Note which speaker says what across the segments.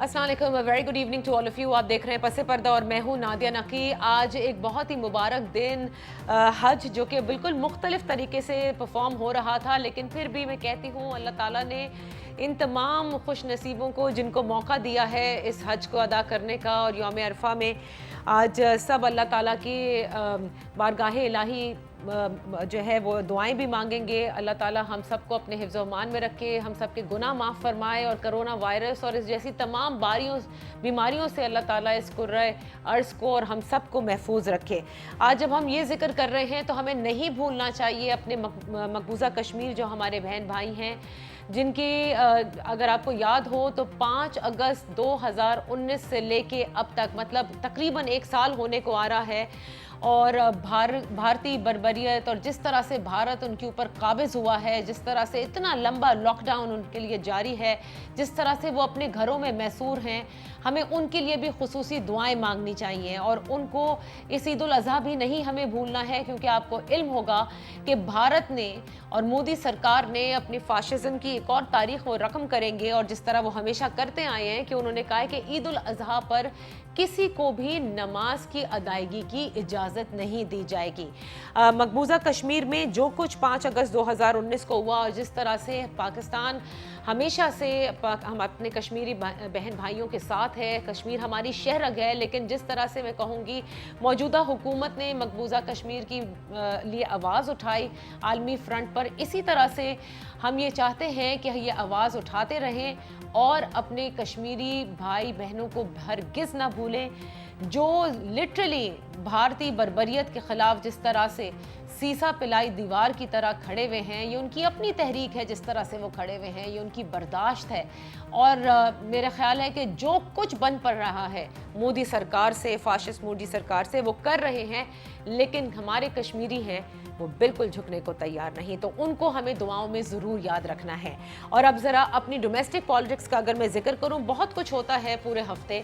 Speaker 1: अस्सलाम वालेकुम, very good evening to all of you. आप देख रहे हैं पसे पर्दा और मैं हूँ नादिया नकी। आज एक बहुत ही मुबारक दिन हज जो कि बिल्कुल मुख्तलिफ तरीके से परफॉर्म हो रहा था, लेकिन फिर भी मैं कहती हूँ अल्लाह ताला ने इन तमाम खुश नसीबों को जिनको मौका दिया है इस हज को अदा करने का और यौम अरफा में आज सब अल्लाह ताला की बारगाह इलाही जो है वो दुआएं भी मांगेंगे। अल्लाह ताला हम सबको अपने हिफ्ज़ अमान में रखे, हम सब के गुनाह माफ़ फरमाए और कोरोना वायरस और इस जैसी तमाम बीमारियों से अल्लाह ताला इस कुर्रे अर्ज़ को और हम सब को महफूज रखे। आज जब हम ये जिक्र कर रहे हैं तो हमें नहीं भूलना चाहिए अपने मकबूजा कश्मीर जो हमारे बहन भाई हैं, जिनकी अगर आपको याद हो तो 5 अगस्त 2019 से लेके अब तक मतलब तकरीबन 1 साल होने को आ रहा है और भारतीय बर्बरियत और जिस तरह से भारत उनके ऊपर काबिज हुआ है, जिस तरह से इतना लंबा लॉकडाउन उनके लिए जारी है, जिस तरह से वो अपने घरों में मैसूर हैं, हमें उनके लिए भी खुसूसी दुआएं मांगनी चाहिए और उनको इस ईद उल अज़हा भी नहीं हमें भूलना है, क्योंकि आपको इल्म होगा कि भारत ने और मोदी सरकार ने अपनी फाशिज्म की एक और तारीख वो रकम करेंगे और जिस तरह वो हमेशा करते आए हैं कि उन्होंने कहा है कि ईद उल अज़हा पर किसी को भी नमाज की अदायगी की इजाज़त नहीं दी जाएगी। मकबूजा कश्मीर में जो कुछ 5 अगस्त 2019 को हुआ और जिस तरह से पाकिस्तान हमेशा से हम अपने कश्मीरी बहन भाइयों के साथ है, कश्मीर हमारी शहरग है, लेकिन जिस तरह से मैं कहूँगी मौजूदा हुकूमत ने मकबूजा कश्मीर की लिए आवाज़ उठाई आलमी फ्रंट पर, इसी तरह से हम ये चाहते हैं कि ये आवाज़ उठाते रहें और अपने कश्मीरी भाई बहनों को हरगिज़ ना भूलें जो लिटरली भारतीय बर्बरियत के ख़िलाफ़ जिस तरह से सीसा पिलाई दीवार की तरह खड़े हुए हैं। ये उनकी अपनी तहरीक है, जिस तरह से वो खड़े हुए हैं, ये उनकी बर्दाश्त है और मेरा ख्याल है कि जो कुछ बन पड़ रहा है मोदी सरकार से, फाशिस्ट मोदी सरकार से, वो कर रहे हैं, लेकिन हमारे कश्मीरी हैं वो बिल्कुल झुकने को तैयार नहीं, तो उनको हमें दुआओं में ज़रूर याद रखना है। और अब ज़रा अपनी डोमेस्टिक पॉलिटिक्स का अगर मैं जिक्र करूं, बहुत कुछ होता है पूरे हफ्ते।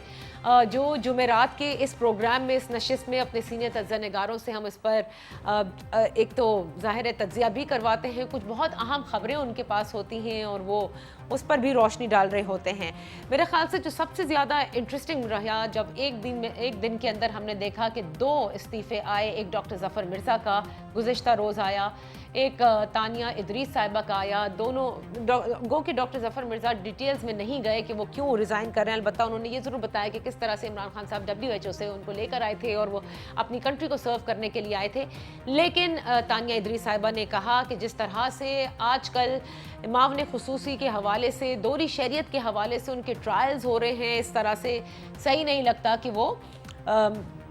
Speaker 1: जो जुमेरात के इस प्रोग्राम में, इस नशिस्त में अपने सीनियर तज्ज़िया निगारों से हम इस पर एक तो ज़ाहिर तज्ज़िया भी करवाते हैं, कुछ बहुत अहम ख़बरें उनके पास होती हैं और वो उस पर भी रोशनी डाल रहे होते हैं। मेरे ख्याल से जो सबसे ज़्यादा इंटरेस्टिंग रहा, जब एक दिन के अंदर हमने देखा कि 2 इस्तीफ़े आए, एक डॉक्टर ज़फ़र मिर्ज़ा का गुज़िश्ता रोज़ आया, एक तानिया इदरीस साहिबा का आया। दोनों गो कि डॉक्टर ज़फ़र मिर्ज़ा डिटेल्स में नहीं गए कि वो क्यों रिज़ाइन कर रहे हैं, अलबत्ता उन्होंने ये ज़रूर बताया कि किस तरह से इमरान खान साहब WHO से उनको लेकर आए थे और वो अपनी कंट्री को सर्व करने के लिए आए थे। लेकिन तानिया इदरीस साहिबा ने कहा कि जिस तरह से आजकल मावने खुसूसी के हवाले से, दोहरी शरीयत के हवाले से उनके ट्रायल्स हो रहे हैं, इस तरह से सही नहीं लगता कि वो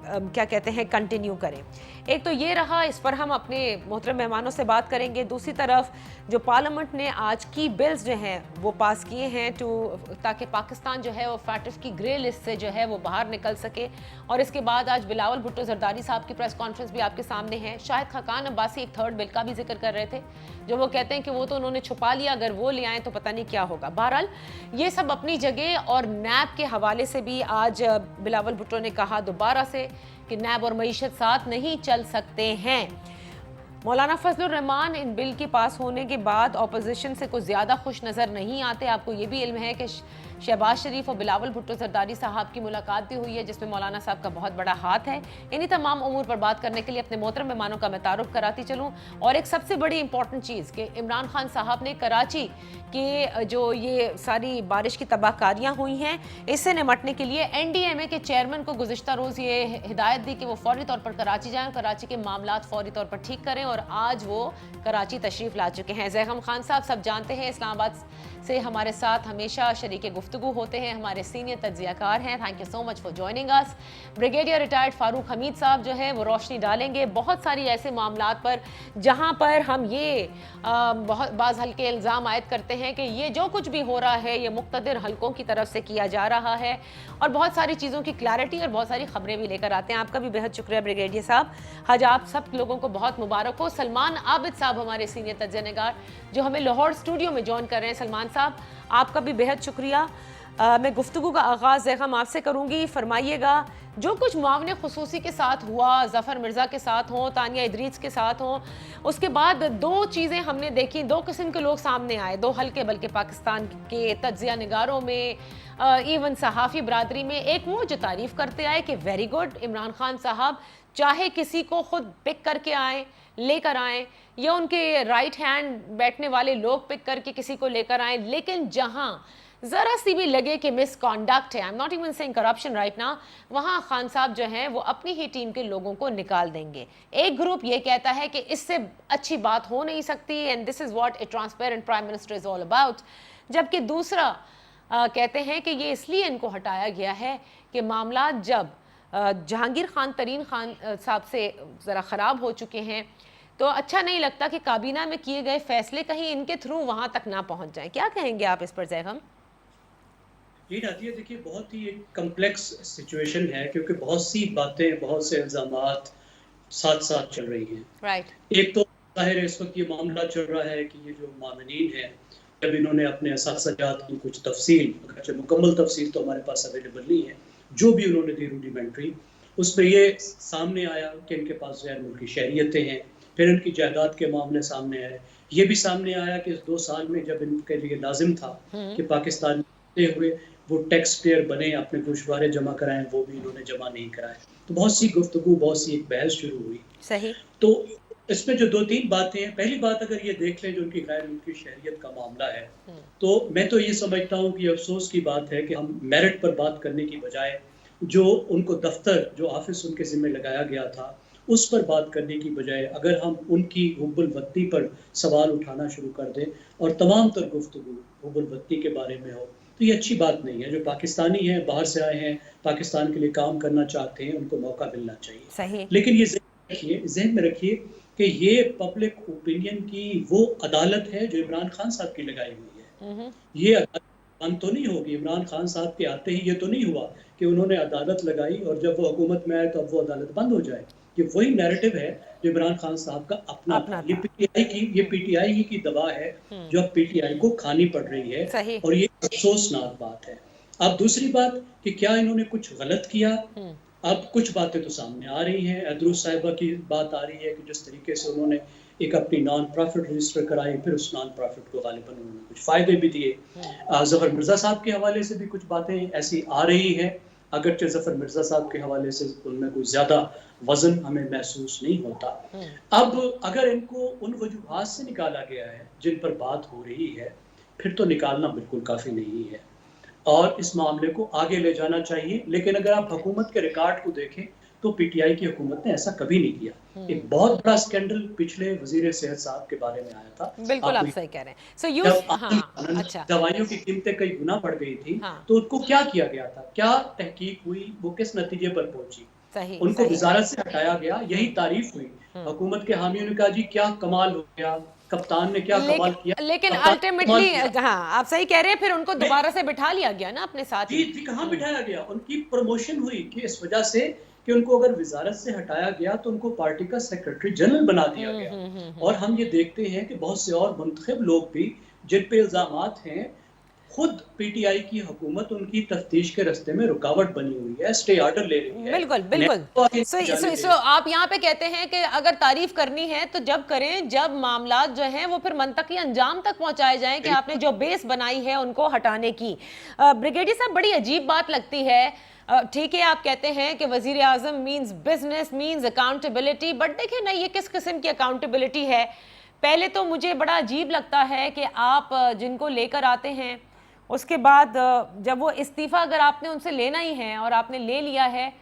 Speaker 1: क्या कहते हैं कंटिन्यू करें। एक तो ये रहा, इस पर हम अपने मोहतरम मेहमानों से बात करेंगे। दूसरी तरफ जो पार्लियामेंट ने आज की बिल्स जो हैं वो पास किए हैं ताकि पाकिस्तान जो है वो फैटिफ की ग्रे लिस्ट से जो है वो बाहर निकल सके। और इसके बाद आज बिलावल भुट्टो जरदारी साहब की प्रेस कॉन्फ्रेंस भी आपके सामने है। शाहिद खाकान अब्बासी एक 3rd बिल का भी जिक्र कर रहे थे, जो वो कहते हैं कि वो तो उन्होंने छुपा लिया, अगर वो ले आए तो पता नहीं क्या होगा। बहरहाल ये सब अपनी जगह। और नैब के हवाले से भी आज बिलावल भुट्टो ने कहा दोबारा से कि नैब और मईशत साथ नहीं चल सकते हैं। मौलाना फजलुर रहमान इन बिल के पास होने के बाद अपोजिशन से कुछ ज़्यादा खुश नज़र नहीं आते। आपको ये भी इल्म है कि शहबाज शरीफ और बिलावल भुट्टो जरदारी साहब की मुलाकात भी हुई है, जिसमें मौलाना साहब का बहुत बड़ा हाथ है। इन्हीं तमाम उमूर पर बात करने के लिए अपने मोहतरम मेहमानों का मैं तारुफ कराती चलूँ। और एक सबसे बड़ी इंपॉर्टेंट चीज़ कि इमरान खान साहब ने कराची के जो ये सारी बारिश की तबाहकारियाँ हुई हैं, इससे निमटने के लिए NDMA के चेयरमैन को गुज़िश्ता रोज़ ये हिदायत दी कि वो फौरी तौर पर कराची जाएँ, कराची के मामलात फौरी तौर पर ठीक करें। और आज वो कराची तशरीफ़ ला चुके हैं। ज़ैगम खान साहब सब जानते हैं, इस्लामाबाद से हमारे साथ हमेशा शरीके गुफ्तगू होते हैं, हमारे सीनियर तज्ज़ियाकार हैं। Thank you so much for joining us. Brigadier retired Farooq Hameed साहब जो है वो रोशनी डालेंगे बहुत सारी ऐसे मामलात पर जहां पर हम ये बहुत बाज़ हल्के इल्ज़ाम आयद करते हैं कि ये जो कुछ भी हो रहा है ये मुक़्तदिर हल्कों की तरफ से किया जा रहा है, और बहुत सारी चीज़ों की क्लैरिटी और बहुत सारी खबरें भी लेकर आते हैं। आपका भी बेहद शुक्रिया ब्रिगेडियर साहब। हज आप सब लोगों को बहुत मुबारक हो। सलमान आबिद साहब हमारे सीनियर तज्ज़िया निगार जो हमें लाहौर स्टूडियो में ज्वाइन कर रहे हैं, सलमान साहब आपका भी बेहद शुक्रिया। मैं गुफ्तगू का आगाज़ ज़ैगम आपसे करूँगी। फरमाइएगा जो कुछ मुआवने खुसूसी के साथ हुआ, ज़फ़र मिर्ज़ा के साथ हों, तानिया इदरीस के साथ हों, उसके बाद दो चीज़ें हमने देखी, दो किस्म के लोग सामने आए, दो हल्के बल्कि पाकिस्तान के तज्ज़िया निगारों में, इवन सहाफ़ी बरादरी में। एक वो जो तारीफ़ करते आए कि वेरी गुड, इमरान खान साहब चाहे किसी को खुद पिक करके आएँ, लेकर आएँ, या उनके राइट हैंड बैठने वाले लोग पिक करके किसी को लेकर आएँ, लेकिन जहाँ ज़रा सी भी लगे कि मिसकॉन्डक्ट है, I am not even saying corruption right now, वहाँ खान साहब जो हैं वो अपनी ही टीम के लोगों को निकाल देंगे। एक ग्रुप ये कहता है कि इससे अच्छी बात हो नहीं सकती, and this is what A transparent prime minister is all about. जबकि दूसरा कहते हैं कि ये इसलिए इनको हटाया गया है कि मामला जब जहांगीर खान तरीन खान साहब से ज़रा ख़राब हो चुके हैं, तो अच्छा नहीं लगता कि काबीना में किए गए फैसले कहीं इनके थ्रू वहाँ तक ना पहुँच जाएं। क्या कहेंगे आप इस पर ज़ैगम?
Speaker 2: ये नादिया देखिए बहुत ही एक कम्प्लेक्स सिचुएशन है क्योंकि बहुत सी बातें, बहुत से इल्ज़ामात साथ-साथ चल रही हैं।
Speaker 1: राइट।
Speaker 2: एक तो ज़ाहिर है इस वक़्त ये मामला चल रहा है कि ये जो मामलीन हैं, जब इन्होंने अपने असाख्ज़ाजात की कुछ तफ़सील, अगरचे मुकम्मल तफ़सील तो हमारे पास अवेलेबल नहीं है, जो भी उन्होंने दी रूडिमेंट्री, उसमें ये सामने आया कि इनके पास गैर मुल्की शहरियतें हैं, फिर इनकी जायदाद के मामले सामने आए। ये भी सामने आया कि इस 2 साल में जब इनके लिए लाज़िम था कि पाकिस्तान में रहते हुए वो टैक्स पेयर बने, अपने गोशवारे जमा कराएँ, वो भी इन्होंने जमा नहीं कराए। तो बहुत सी गुफ्तगू, बहुत सी एक बहस शुरू हुई।
Speaker 1: सही।
Speaker 2: तो इसमें जो 2-3 बातें हैं, पहली बात अगर ये देख लें जो उनकी गैर मुल्की शहरियत का मामला है, तो मैं तो ये समझता हूँ कि अफ़सोस की बात है कि हम मेरिट पर बात करने की बजाय जो उनको दफ़्तर, जो ऑफ़िस उनके ज़िम्मे लगाया गया था, उस पर बात करने की बजाय अगर हम उनकी हुब्बुल वतनी पर सवाल उठाना शुरू कर दें और तमाम तर गुफ्तगू हुब्बुल वतनी के बारे में हो, तो ये अच्छी बात नहीं है। जो पाकिस्तानी हैं, बाहर से आए हैं, पाकिस्तान के लिए काम करना चाहते हैं, उनको मौका मिलना चाहिए।
Speaker 1: सही।
Speaker 2: लेकिन ये ज़हन में रखिए कि ये पब्लिक ओपिनियन की वो अदालत है जो इमरान खान साहब की लगाई हुई है। ये अदालत बंद तो नहीं होगी। इमरान खान साहब के आते ही ये तो नहीं हुआ कि उन्होंने अदालत लगाई और जब वो हुकूमत में आए तो अब वो अदालत बंद हो जाए। ये वही नैरेटिव है जो इमरान खान साहब का अपना था।
Speaker 1: अपना
Speaker 2: ये
Speaker 1: था।
Speaker 2: पीटीआई ही की दवा है जो अब पीटीआई को खानी पड़ रही है
Speaker 1: सही।
Speaker 2: और ये अफ़सोसनाक बात है। अब दूसरी बात कि क्या इन्होंने कुछ गलत किया? अब कुछ बातें तो सामने आ रही हैं। अदरूस साहिबा की बात आ रही है कि जिस तरीके से उन्होंने एक अपनी नॉन प्रॉफिट रजिस्टर कराई, फिर उस नॉन प्रॉफिट को गालिबन उन्होंने कुछ फ़ायदे भी दिए। ज़फ़र मिर्ज़ा साहब के हवाले से भी कुछ बातें ऐसी आ रही हैं, अगरचे ज़फ़र मिर्ज़ा साहब के हवाले से उनमें कोई ज़्यादा वज़न हमें महसूस नहीं होता। अब अगर इनको उन वजूहात से निकाला गया है, जिन पर बात हो रही है, फिर तो निकालना बिल्कुल काफ़ी नहीं है। और इस मामले को आगे ले जाना चाहिए। लेकिन अगर आप हुकूमत के रिकॉर्ड को देखें तो पीटीआई की हुकूमत ने ऐसा कभी नहीं किया। एक बहुत बड़ा स्कैंडल पिछले वज़ीर सेहत साहब के बारे में आया था।
Speaker 1: बिल्कुल आप
Speaker 2: आपको
Speaker 1: सही कह रहे हैं। सो यू
Speaker 2: जब
Speaker 1: हाँ, अच्छा।
Speaker 2: दवाइयों की कीमतें कई गुना बढ़ गई थी,
Speaker 1: हाँ,
Speaker 2: तो उनको क्या किया गया था? क्या तहकीक हुई? वो किस नतीजे पर पहुँची?
Speaker 1: सही,
Speaker 2: उनको
Speaker 1: सही।
Speaker 2: वज़ारत से हटाया गया, यही तारीफ़ हुई। हुकूमत के हामियों ने कहा जी क्या कमाल हो गया, कप्तान ने क्या कमाल किया,
Speaker 1: लेकिन
Speaker 2: कप्तान ने कमाल
Speaker 1: अल्टीमेटली
Speaker 2: किया।
Speaker 1: हाँ, आप सही कह रहे हैं, फिर उनको
Speaker 2: मैं
Speaker 1: दोबारा से बिठा लिया गया ना अपने साथ
Speaker 2: जी,
Speaker 1: ही।
Speaker 2: जी, कहाँ बिठाया गया? उनकी प्रमोशन हुई कि इस वजह से कि उनको अगर वज़ारत से हटाया गया तो उनको पार्टी का सेक्रेटरी जनरल बना दिया गया। और हम ये देखते हैं कि बहुत से और मुंतखब लोग भी जिन पे इल्ज़ामात हैं, खुद पीटीआई की हुकूमत उनकी तफ्तीश के रास्ते में रुकावट बनी हुई है, स्टे ऑर्डर ले रही है,
Speaker 1: बिल्कुल,
Speaker 2: न्याय
Speaker 1: बिल्कुल।
Speaker 2: को आगे
Speaker 1: सो
Speaker 2: नहीं जाने
Speaker 1: सो
Speaker 2: दे
Speaker 1: सो
Speaker 2: रही।
Speaker 1: आप यहाँ पे कहते हैं कि अगर तारीफ़ करनी है तो जब करें, जब मामलात जो हैं वो फिर मंतकी अंजाम तक पहुँचाए जाएँ कि आपने
Speaker 2: बिल्कुल,
Speaker 1: जो बेस बनाई है उनको हटाने की। ब्रिगेडियर साहब, बड़ी अजीब बात लगती है। ठीक है, आप कहते हैं कि वज़ीर आज़म means business, means accountability, but देखिए ना ये किस किस्म की अकाउंटेबिलिटी है। पहले तो मुझे बड़ा अजीब लगता है कि आप जिनको लेकर आते हैं, उसके बाद जब वो इस्तीफ़ा अगर आपने उनसे लेना ही है और आपने ले लिया है,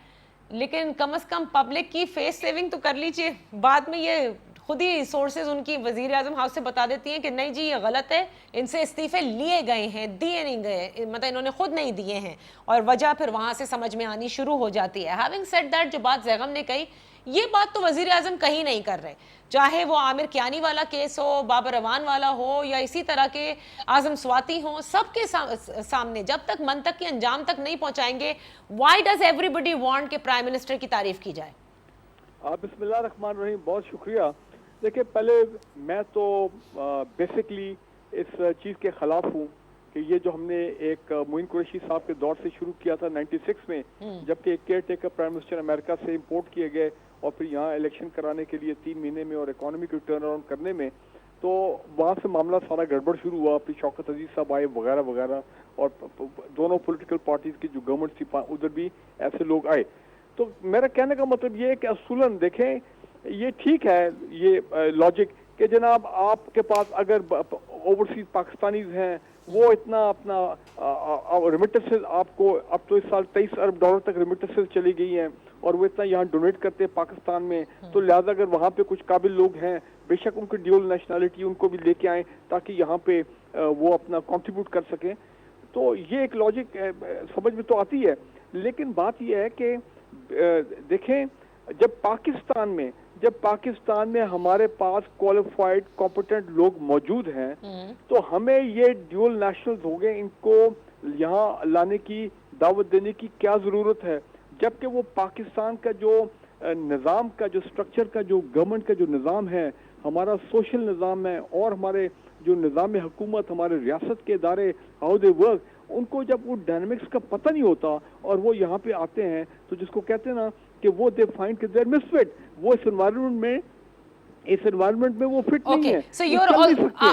Speaker 1: लेकिन कम से कम पब्लिक की फेस सेविंग तो कर लीजिए। बाद में ये खुद ही सोर्सेज उनकी वज़ीर आज़म हाउस से बता देती हैं कि नहीं जी ये गलत है, इनसे इस्तीफ़े लिए गए हैं, दिए नहीं गए, मतलब इन्होंने खुद नहीं दिए हैं, और वजह फिर वहाँ से समझ में आनी शुरू हो जाती है। हैविंग सेड दैट, जो बात ज़ैगम ने कही, ये बात तो वज़ीर आज़म कहीं नहीं कर रहे, चाहे वो आमिर कियानी वाला केस हो, बाबर रवान वाला हो, या इसी तरह के आज़म स्वाति हो, सबके सामने जब तक मंतक के अंजाम तक नहीं पहुंचाएंगे, व्हाई डज एवरीबडी वांट कि प्राइम मिनिस्टर की तारीफ की जाए?
Speaker 3: बिस्मिल्लाह रहमान रहीम, बहुत शुक्रिया। देखिए, पहले मैं तो बेसिकली इस चीज़ के ख़िलाफ़ हूँ कि ये जो हमने एक मोइन कुरैशी साहब के दौर से शुरू किया था 96 में, जबकि एक care taker prime minister America से इंपोर्ट किए गए और फिर यहाँ इलेक्शन कराने के लिए 3 महीने में और इकोनॉमी को टर्न अराउंड करने में, तो वहाँ से मामला सारा गड़बड़ शुरू हुआ। फिर शौकत अजीज साहब आए वगैरह वगैरह, और दोनों पॉलिटिकल पार्टीज की जो गवर्नमेंट थी उधर भी ऐसे लोग आए। तो मेरा कहने का मतलब ये है कि असूलन देखें, ये ठीक है ये लॉजिक कि जनाब आपके पास अगर ओवरसीज पाकिस्तानीज हैं वो इतना अपना रेमिटेंसेस आपको, अब तो इस साल 23 अरब डॉलर तक रेमिटेंसेस चली गई हैं और वो इतना यहाँ डोनेट करते हैं पाकिस्तान में, तो लिहाजा अगर वहाँ पे कुछ काबिल लोग हैं बेशक उनकी ड्यूल नेशनैलिटी उनको भी लेके आए ताकि यहाँ पे वो अपना कंट्रीब्यूट कर सकें। तो ये एक लॉजिक समझ में तो आती है, लेकिन बात ये है कि देखें जब पाकिस्तान में हमारे पास क्वालिफाइड कॉम्पिटेंट लोग मौजूद हैं तो हमें ये ड्यूल नेशनल्स हो गए इनको यहाँ लाने की दावत देने की क्या जरूरत है, जबकि वो पाकिस्तान का जो निज़ाम का जो स्ट्रक्चर का जो गवर्नमेंट का जो निज़ाम है, हमारा सोशल निज़ाम है और हमारे जो निज़ाम हुकूमत, हमारे रियासत के इदारे हाउ दे वर्क, उनको जब वो डायनामिक्स का पता नहीं होता और वो यहाँ पे आते हैं तो जिसको कहते हैं ना कि वो दे फाइंड कि दे आर मिसफिट, वो इस एनवायरनमेंट में वो फिट नहीं है।
Speaker 1: So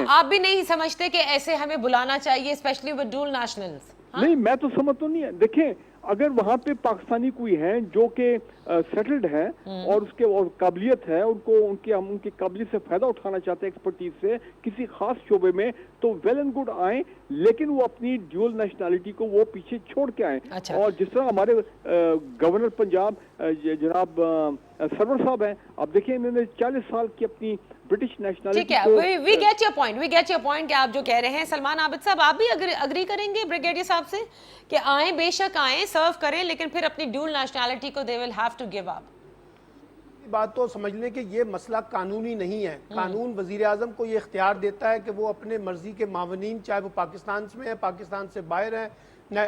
Speaker 1: आप भी नहीं समझते कि ऐसे हमें बुलाना चाहिए स्पेशली विद डुअल नेशनल्स?
Speaker 3: नहीं, मैं तो समझ तो नहीं है। देखें अगर वहाँ पे पाकिस्तानी कोई हैं जो कि सेटल्ड हैं और उसके और काबिलियत है, उनको उनकी काबिलियत से फायदा उठाना चाहते हैं एक्सपर्टीज से किसी खास शोबे में, तो वेल एंड गुड आए, लेकिन वो अपनी ड्यूल नेशनैलिटी को वो पीछे छोड़ के आए।
Speaker 1: अच्छा।
Speaker 3: और जिस तरह हमारे गवर्नर पंजाब जनाब सरवर साहब हैं, आप देखिए इन्होंने 40 साल की अपनी ब्रिटिश नेशनैलिटी।
Speaker 1: ठीक है, वी गेट योर पॉइंट कि आप जो कह रहे हैं। सलमान आबिद साहब, आप भी अग्री करेंगे ब्रिगेडियर साहब से कि आए, बेशक आए, सर्व करें, लेकिन फिर अपनी ड्यूल नेशनैलिटी को they will have to give up?
Speaker 4: बात तो समझ लें कि ये मसला कानूनी नहीं है। कानून वजीर आजम को ये इख्तियार देता है कि वो अपने मर्जी के मावनीन, चाहे वो पाकिस्तान में है, पाकिस्तान से बाहर है,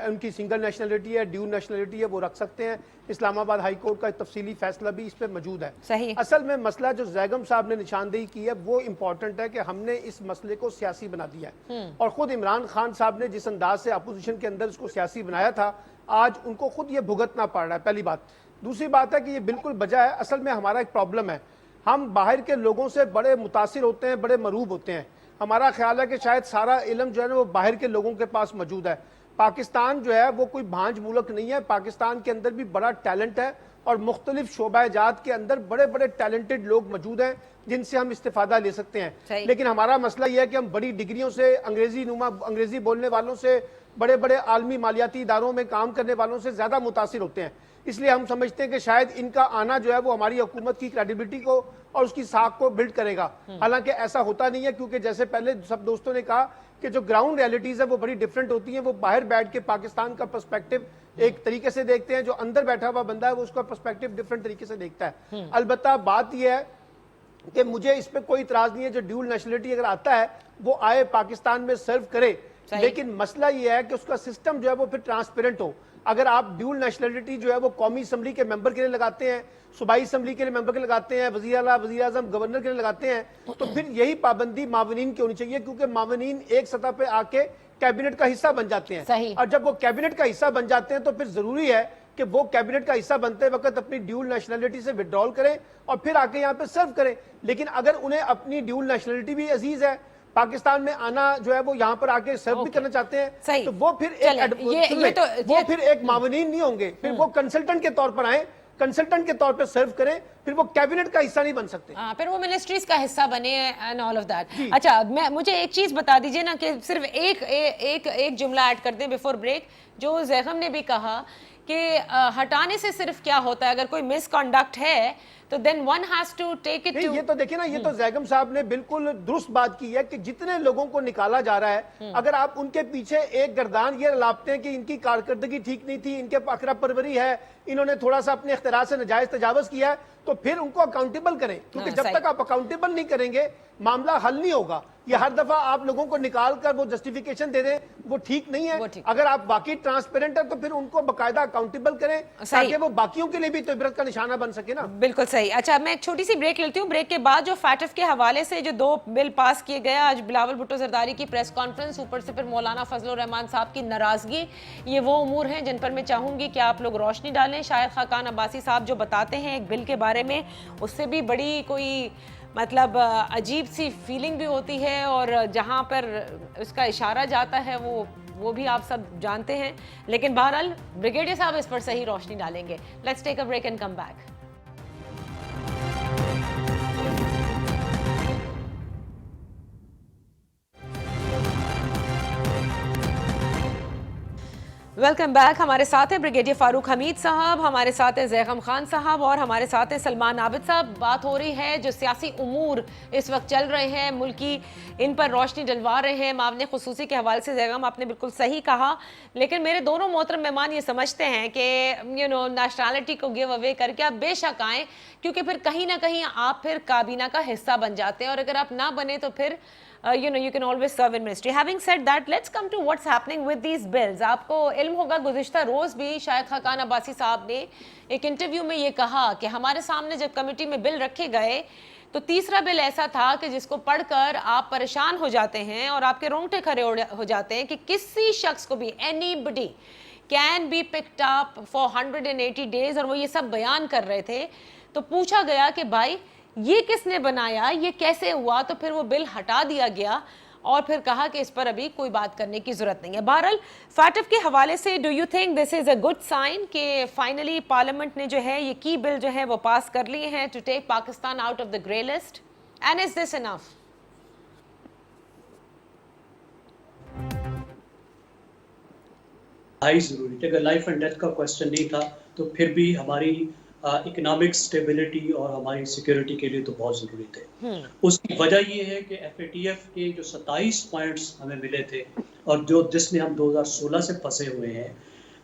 Speaker 4: उनकी सिंगल नेशनलिटी है, ड्यूल नेशनलिटी है, वो रख सकते हैं। इस्लामाबाद हाई कोर्ट का तफसीली फैसला भी इस पर मौजूद है।
Speaker 1: सही।
Speaker 4: असल में मसला जो जैगम साहब ने निशानदेही की है वो इम्पोर्टेंट है कि हमने इस मसले को सियासी बना दिया है, और खुद इमरान खान साहब ने जिस अंदाज से अपोजिशन के अंदर इसको सियासी बनाया था, आज उनको खुद ये भुगतना पड़ रहा है, पहली बात। दूसरी बात है कि ये बिल्कुल बजा है। असल में हमारा एक प्रॉब्लम है, हम बाहर के लोगों से बड़े मुतासिर होते हैं, बड़े मरूब होते हैं। हमारा ख्याल है कि शायद सारा इल्म जो है ना वो बाहर के लोगों के पास मौजूद है। पाकिस्तान जो है वो कोई भांज मुल्क नहीं है, पाकिस्तान के अंदर भी बड़ा टैलेंट है और मुख्तलिफ शोबाजात के अंदर बड़े बड़े टैलेंटेड लोग मौजूद हैं जिनसे हम इस्तेफादा ले सकते हैं। लेकिन हमारा मसला यह है कि हम बड़ी डिग्रियों से, अंग्रेजी बोलने वालों से, बड़े बड़े आलमी मालियाती इदारों में काम करने वालों से ज्यादा मुतासिर होते हैं। इसलिए हम समझते हैं कि शायद इनका आना जो है वो हमारी हुकूमत की क्रेडिबिलिटी को और उसकी साख को बिल्ड करेगा। हालांकि ऐसा होता नहीं है, क्योंकि जैसे पहले सब दोस्तों ने कहा कि जो ग्राउंड रियलिटीज है वो बड़ी डिफरेंट होती हैं। वो बाहर बैठ के पाकिस्तान का पर्सपेक्टिव एक तरीके से देखते हैं, जो अंदर बैठा हुआ बंदा है वो उसका पर्सपेक्टिव डिफरेंट तरीके से देखता है। अलबत्ता बात यह है कि मुझे इस पर कोई इतराज नहीं है, जो ड्यूल नेशनलिटी अगर आता है वो आए, पाकिस्तान में सर्व करे, लेकिन मसला यह है कि उसका सिस्टम जो है वो फिर ट्रांसपेरेंट हो। अगर आप ड्यूल नेशनलिटी जो है वो कौमी असम्बली के मेंबर के लिए लगाते हैं, सूबाई असम्बली के लिए मेंबर के लिए लगाते हैं, वज़ीर आला, वज़ीर आज़म, गवर्नर के लिए लगाते हैं, तो फिर यही पाबंदी मावनीन की होनी चाहिए, क्योंकि मावनीन एक सतह पे आके कैबिनेट का हिस्सा बन जाते हैं। और जब वो कैबिनेट का हिस्सा बन जाते हैं तो फिर जरूरी है कि वो कैबिनेट का हिस्सा बनते वक्त अपनी ड्यूल नेशनलिटी से विड्रॉल करें और फिर आके यहाँ पे सर्व करें। लेकिन अगर उन्हें अपनी ड्यूल नेशनलिटी भी अजीज है, पाकिस्तान में आना जो है वो यहाँ पर आके सर्व भी करना चाहते हैं, तो वो फिर एक मावनीन नहीं होंगे, फिर वो कंसल्टेंट के तौर पर आए, कंसल्टेंट के तौर पे सर्व करें, फिर वो कैबिनेट का हिस्सा नहीं बन सकते।
Speaker 1: फिर वो मिनिस्ट्रीज का हिस्सा बने एंड ऑल ऑफ दैट। अच्छा, मुझे एक चीज बता दीजिए ना कि सिर्फ एक जुमला ऐड कर दें बिफोर ब्रेक, जो जैगम ने भी कहा कि हटाने से सिर्फ क्या होता है, अगर कोई मिसकंडक्ट है तो then one has to take it too.
Speaker 4: ये तो देखिए ना, ये तो जैगम साहब ने बिल्कुल दुरुस्त बात की है कि जितने लोगों को निकाला जा रहा है, अगर आप उनके पीछे एक गर्दान ये लापते हैं कि इनकी कारकर्दगी ठीक नहीं थी, इनके अकरा परवरी है, इन्होंने थोड़ा सा अपने इख्तियार से नाजायज तजावज किया है, तो फिर उनको अकाउंटेबल करें, क्योंकि जब तक आप अकाउंटेबल नहीं करेंगे मामला हल नहीं होगा। ये हर दफा आप लोगों को निकाल कर वो जस्टिफिकेशन दे दें, वो ठीक नहीं है। अगर आप वाकई ट्रांसपेरेंट है तो फिर उनको बाकायदा अकाउंटेबल करें, ताकि वो बाकियों के लिए भी तो इबरत का निशाना बन सके ना।
Speaker 1: बिल्कुल सही। अच्छा, मैं एक छोटी सी ब्रेक लेती हूँ। ब्रेक के बाद जो फैटफ के हवाले से जो 2 बिल पास किए गए, आज बिलावल भुट्टो जरदारी की प्रेस कॉन्फ्रेंस, ऊपर से फिर मौलाना फजलुर रहमान साहब की नाराजगी, ये वो उमूर हैं जिन पर मैं चाहूंगी कि आप लोग रोशनी डालें। शायद खाकान अब्बासी साहब जो बताते हैं एक बिल के बारे में, उससे भी बड़ी कोई मतलब अजीब सी फीलिंग भी होती है, और जहाँ पर उसका इशारा जाता है वो भी आप सब जानते हैं। लेकिन बहरहाल ब्रिगेडियर साहब इस पर सही रोशनी डालेंगे। Let's take a break and come back. Welcome back. हमारे साथ हैं ब्रिगेडियर फारूक हमीद साहब, हमारे साथ हैं जैगम खान साहब, और हमारे साथ हैं सलमान आबिद साहब। बात हो रही है जो सियासी उमूर इस वक्त चल रहे हैं मुल्की, इन पर रोशनी डलवा रहे हैं। मामले खुसूसी के हवाले से जैगम आपने बिल्कुल सही कहा, लेकिन मेरे दोनों मोहतरम मेहमान ये समझते हैं कि नेशनैलिटी को गिव अवे करके आप बेशक आएँ, क्योंकि फिर कहीं ना कहीं आप फिर काबीना का हिस्सा बन जाते हैं, और अगर आप ना बने तो फिर you can always serve in ministry. Having said that, let's come to what's happening with these bills. आपको इल्म होगा गुज़िश्ता रोज भी शायद खाकान अब्बासी साहब ने एक इंटरव्यू में ये कहा कि हमारे सामने जब कमेटी में बिल रखे गए तो तीसरा बिल ऐसा था कि जिसको पढ़कर आप परेशान हो जाते हैं और आपके रोंगटे खड़े हो जाते हैं कि किसी शख्स को भी anybody can be picked up for 180 days, और वो ये सब बयान कर रहे थे। तो पूछा गया कि भाई ये किसने बनाया, ये कैसे हुआ, तो फिर वो बिल हटा दिया गया और फिर कहा कि इस पर अभी कोई बात करने की जरूरत नहीं है। बहरहाल फैटफ के हवाले से do you think this is a good sign कि फाइनली पार्लियामेंट ने जो है ये की बिल जो है वो पास कर लिए हैं to take Pakistan out of the grey list, and is this enough?
Speaker 2: हाई जरूरी थी। अगर लाइफ एंड डेथ का क्वेश्चन नहीं था तो फिर भी हमारी इकोनॉमिक स्टेबिलिटी और हमारी सिक्योरिटी के लिए तो बहुत ज़रूरी थे। उसकी वजह ये है कि FATF के जो 27 पॉइंट्स हमें मिले थे और जिसमें हम 2016 से फंसे हुए हैं,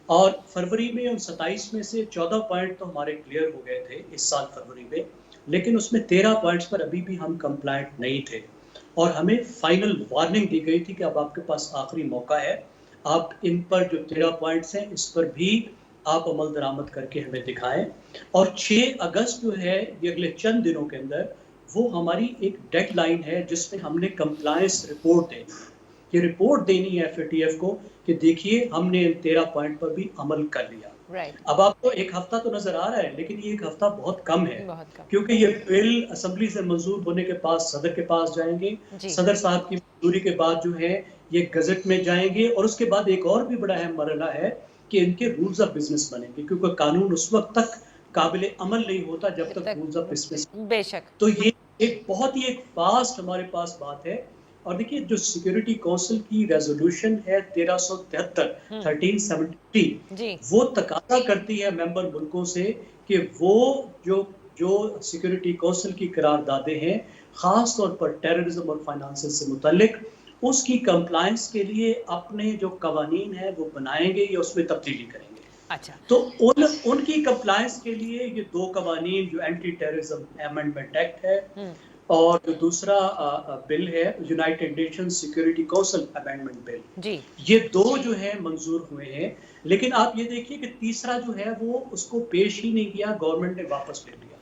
Speaker 2: और फरवरी में उन 27 में से 14 पॉइंट तो हमारे क्लियर हो गए थे इस साल फरवरी में, लेकिन उसमें 13 पॉइंट्स पर अभी भी हम कंप्लायंट नहीं थे, और हमें फाइनल वार्निंग दी गई थी कि अब आपके पास आखिरी मौका है, आप इन पर जो 13 पॉइंट्स हैं इस पर भी आप अमल दरामद करके हमें दिखाएं। और 6 अगस्त जो है ये अगले चंद दिनों के अंदर वो हमारी एक डेडलाइन है जिसमें हमने कंप्लायंस रिपोर्ट देनी, ये रिपोर्ट देनी है FATF को कि देखिए हमने इन 13 पॉइंट पर भी अमल कर लिया। अब आपको एक हफ्ता तो नजर आ रहा है, लेकिन ये एक हफ्ता बहुत कम है, क्योंकि ये बिल असेंबली से मंजूर होने के बाद सदर के पास जाएंगे, सदर साहब की मंजूरी के बाद जो है ये गजट में जाएंगे, और उसके बाद एक और भी बड़ा अहम मरहला है कि इनके रूल्स ऑफ बिजनेस बनेंगे, क्योंकि कानून उस वक्त तक काबिल अमल नहीं होता जब तक रूल्स ऑफ बिजनेस। बेशक, तो ये एक बहुत ही एक फास्ट हमारे पास बात है। और देखिए जो सिक्योरिटी काउंसिल की रेजोल्यूशन है 1373 वो तकाजा करती है मेंबर मुल्कों से कि वो जो सिक्योरिटी काउंसिल की करारदादें हैं खास तौर पर टेररिज्म और फाइनेंस से मुतल्लिक, उसकी कंप्लायंस के लिए अपने जो कवानीन है वो बनाएंगे या उसमें तब्दीली करेंगे। अच्छा, तो उनकी कंप्लायंस के लिए ये 2 कवानीन जो एंटी टेररिज्म अमेंडमेंट एक्ट है और जो दूसरा बिल है United nation security council amendment bill, ये 2 जो है मंजूर हुए हैं। लेकिन आप ये देखिए कि तीसरा जो है वो उसको पेश ही नहीं किया, गवर्नमेंट ने वापस ले लिया।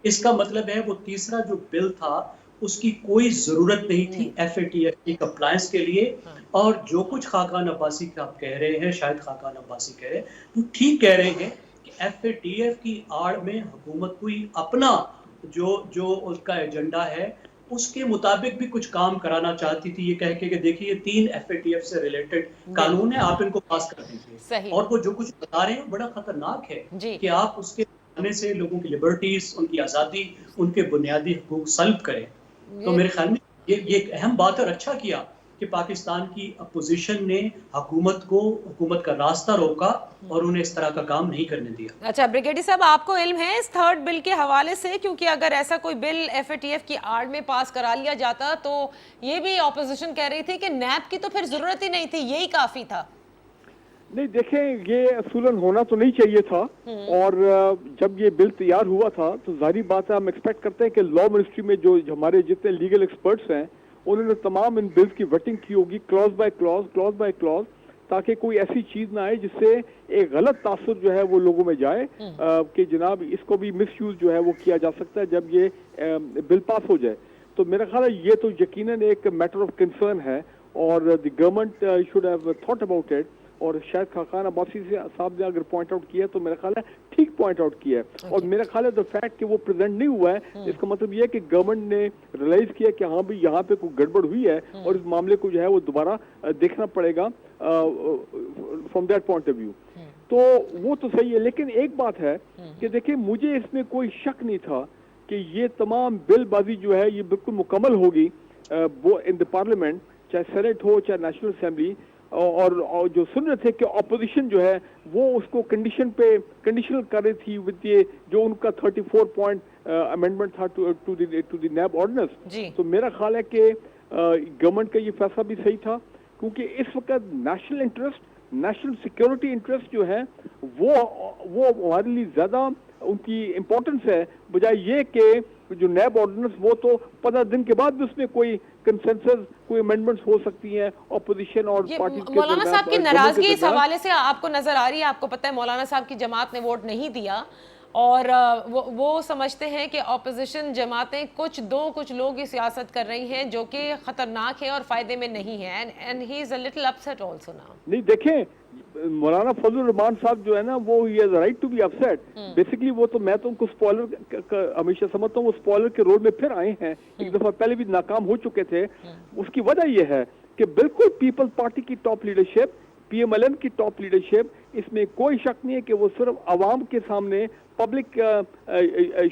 Speaker 2: इसका मतलब है वो तीसरा जो बिल था उसकी कोई जरूरत नहीं थी FATF की कंप्लायंस के लिए। और जो कुछ खाकान अब्बासी का आप कह रहे हैं, शायद खाकान अब्बासी कह रहे हैं, वो ठीक कह रहे हैं कि FATF की आड़ में हुकूमत कोई अपना जो उसका एजेंडा है उसके मुताबिक भी कुछ काम कराना चाहती थी, ये कह के कि देखिए 3 FATF से रिलेटेड कानून है, आप इनको पास कर दीजिए। और वो जो कुछ बता रहे हैं बड़ा खतरनाक है कि आप उसके आने से लोगों की लिबर्टीज, उनकी आज़ादी, उनके बुनियादी हुकूक सल्ब करें। तो मेरे ख्याल में ये एक अहम बात है, और अच्छा किया कि पाकिस्तान की अपोजिशन ने हुकूमत का रास्ता रोका और उन्हें इस तरह का काम नहीं करने दिया। अच्छा ब्रिगेडियर साहब, आपको इल्म है इस 3rd बिल के हवाले से? क्योंकि अगर ऐसा कोई बिल FATF की आड़ में पास करा लिया जाता तो ये भी अपोजिशन कह रही थी कि नैब की तो फिर जरूरत ही नहीं थी, यही काफी था।
Speaker 3: नहीं देखें, ये असूलन होना तो नहीं चाहिए था, और जब ये बिल तैयार हुआ था तो जाहिर बात है हम एक्सपेक्ट करते हैं कि लॉ मिनिस्ट्री में जो हमारे जितने लीगल एक्सपर्ट्स हैं उन्होंने तमाम इन बिल्स की वेटिंग की होगी क्लॉज बाय क्लॉज, ताकि कोई ऐसी चीज ना आए जिससे एक गलत तासुर जो है वो लोगों में जाए कि जनाब इसको भी मिसयूज जो है वो किया जा सकता है जब ये बिल पास हो जाए। तो मेरा ख्याल है ये तो यकीनन एक मैटर ऑफ कंसर्न है और the government should have thought about it. और शायद खाकान अब्बासी साहब ने अगर पॉइंट आउट किया तो मेरा ख्याल है ठीक पॉइंट आउट किया है। और मेरा ख्याल है द फैक्ट कि वो प्रेजेंट नहीं हुआ है इसका मतलब ये है कि गवर्नमेंट ने रियलाइज किया कि हाँ भाई यहाँ पे कोई गड़बड़ हुई है और इस मामले को जो है वो दोबारा देखना पड़ेगा from that point of view. तो वो तो सही है, लेकिन एक बात है कि देखिए मुझे इसमें कोई शक नहीं था कि ये तमाम बिलबाजी जो है ये बिल्कुल मुकम्मल होगी वो इन द पार्लियामेंट, चाहे सेनेट हो चाहे नेशनल असेंबली। और जो सुन रहे थे कि ऑपोजिशन जो है वो उसको कंडीशनल कर रही थी विद ये जो उनका 34 पॉइंट अमेंडमेंट था टू द नैब ऑर्डिनेंस। तो मेरा ख्याल है कि गवर्नमेंट का ये फैसला भी सही था क्योंकि इस वक्त national interest, national security interest जो है वो हमारे लिए ज्यादा उनकी इम्पोर्टेंस है बजाय ये कि जो नैब ऑर्डिनेंस वो तो 15 दिन के बाद भी उसमें कोई कंसेंसस, कोई अमेंडमेंट्स हो सकती हैं ऑपोजिशन और पार्टी के।
Speaker 1: मौलाना साहब की नाराजगी इस हवाले से आपको नजर आ रही है? आपको पता है मौलाना साहब की जमात ने वोट नहीं दिया और वो समझते हैं कि ऑपोजिशन जमातें कुछ लोग ही सियासत कर रही हैं जो कि खतरनाक है और फायदे में नहीं है and he is a little upset also now.
Speaker 3: नहीं देखें, मौलाना फजलुर रहमान साहब जो है ना वो ही has right to be upset. Basically वो तो मैं तो उनको स्पॉइलर हमेशा समझता हूँ, वो स्पॉइलर के रोल में फिर आए हैं। एक दफा पहले भी नाकाम हो चुके थे। उसकी वजह यह है कि बिल्कुल पीपल पार्टी की टॉप लीडरशिप, पीएमएलएन की टॉप लीडरशिप, इसमें कोई शक नहीं है कि वो सिर्फ आवाम के सामने पब्लिक